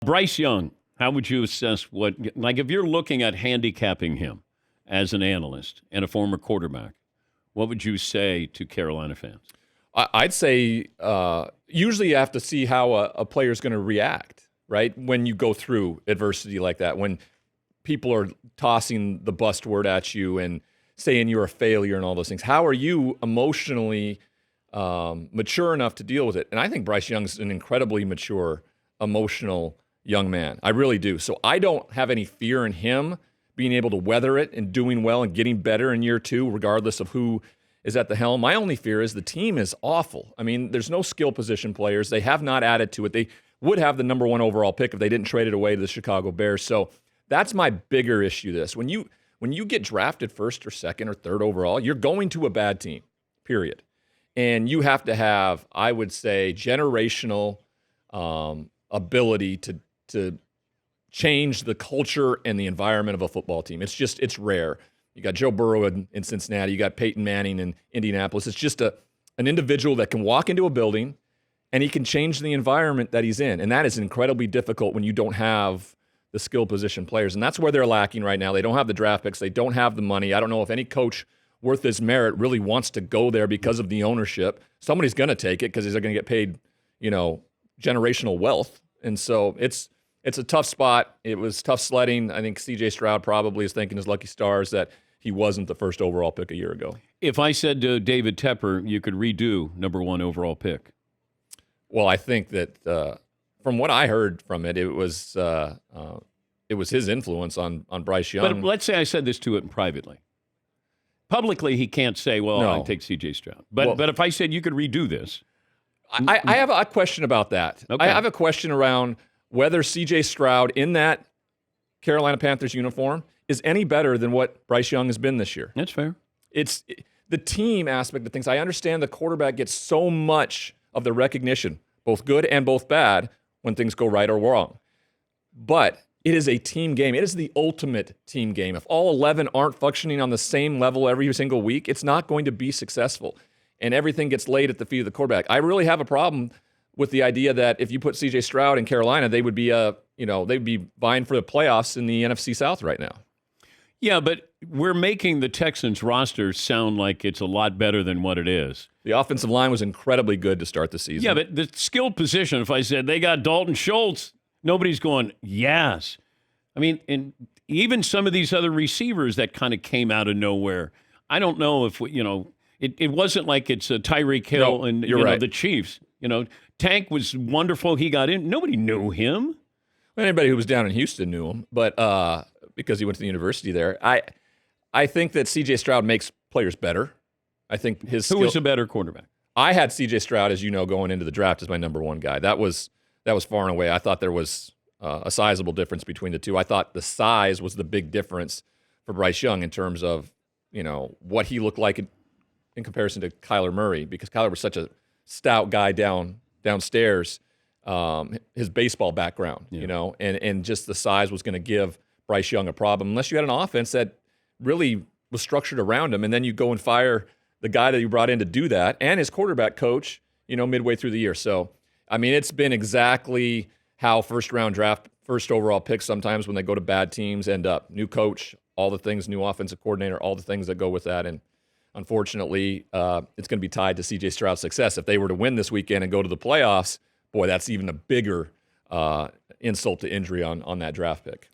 Bryce Young, how would you assess if you're looking at handicapping him as an analyst and a former quarterback, what would you say to Carolina fans? I'd say usually you have to see how a player is going to react, right? When you go through adversity like that, when people are tossing the bust word at you and saying you're a failure and all those things. How are you emotionally mature enough to deal with it? And I think Bryce Young's an incredibly mature, emotional young man. I really do. So I don't have any fear in him being able to weather it and doing well and getting better in year two, regardless of who is at the helm. My only fear is the team is awful. I mean, there's no skill position players. They have not added to it. They would have the number 1 overall pick if they didn't trade it away to the Chicago Bears. So that's my bigger issue. When you get drafted first or second or third overall, you're going to a bad team, period. And you have to have, I would say, generational ability to change the culture and the environment of a football team. It's rare. You got Joe Burrow in Cincinnati. You got Peyton Manning in Indianapolis. It's just an individual that can walk into a building and he can change the environment that he's in. And that is incredibly difficult when you don't have the skill position players. And that's where they're lacking right now. They don't have the draft picks. They don't have the money. I don't know if any coach worth his merit really wants to go there because of the ownership. Somebody's going to take it because they're going to get paid, generational wealth. And so it's a tough spot. It was tough sledding. I think C.J. Stroud probably is thanking his lucky stars that he wasn't the first overall pick a year ago. If I said to David Tepper, you could redo number 1 overall pick. Well, I think that from what I heard from it, it was his influence on Bryce Young. But let's say I said this to him privately. Publicly, he can't say, no. I take C.J. Stroud. But if I said you could redo this. I have a question about that. Okay. I have a question around whether C.J. Stroud in that Carolina Panthers uniform is any better than what Bryce Young has been this year. That's fair. It's the team aspect of things. I understand the quarterback gets so much of the recognition, both good and both bad, when things go right or wrong. But it is a team game. It is the ultimate team game. If all 11 aren't functioning on the same level every single week, it's not going to be successful. And everything gets laid at the feet of the quarterback. I really have a problem with the idea that if you put C.J. Stroud in Carolina, they would be they'd be vying for the playoffs in the NFC South right now. Yeah, but we're making the Texans roster sound like it's a lot better than what it is. The offensive line was incredibly good to start the season. Yeah, but the skilled position, if I said they got Dalton Schultz, nobody's going, yes. I mean, and even some of these other receivers that kind of came out of nowhere, I don't know if, it wasn't like it's a Tyreek Hill and right. The Chiefs. Tank was wonderful. He got in. Nobody knew him. Well, anybody who was down in Houston knew him, but because he went to the university there. I think that C.J. Stroud makes players better. I think his skill. Who was a better quarterback? I had C.J. Stroud, as you know, going into the draft as my number 1 guy. That was far and away. I thought there was a sizable difference between the two. I thought the size was the big difference for Bryce Young in terms of what he looked like in comparison to Kyler Murray, because Kyler was such a stout guy downstairs. His baseball background, and just the size was going to give Bryce Young a problem unless you had an offense that really was structured around him, and then you go and fire the guy that you brought in to do that and his quarterback coach, midway through the year. So, I mean, it's been exactly how first overall picks sometimes when they go to bad teams end up. New coach, all the things, new offensive coordinator, all the things that go with that. And unfortunately, it's going to be tied to C.J. Stroud's success. If they were to win this weekend and go to the playoffs, boy, that's even a bigger insult to injury on that draft pick.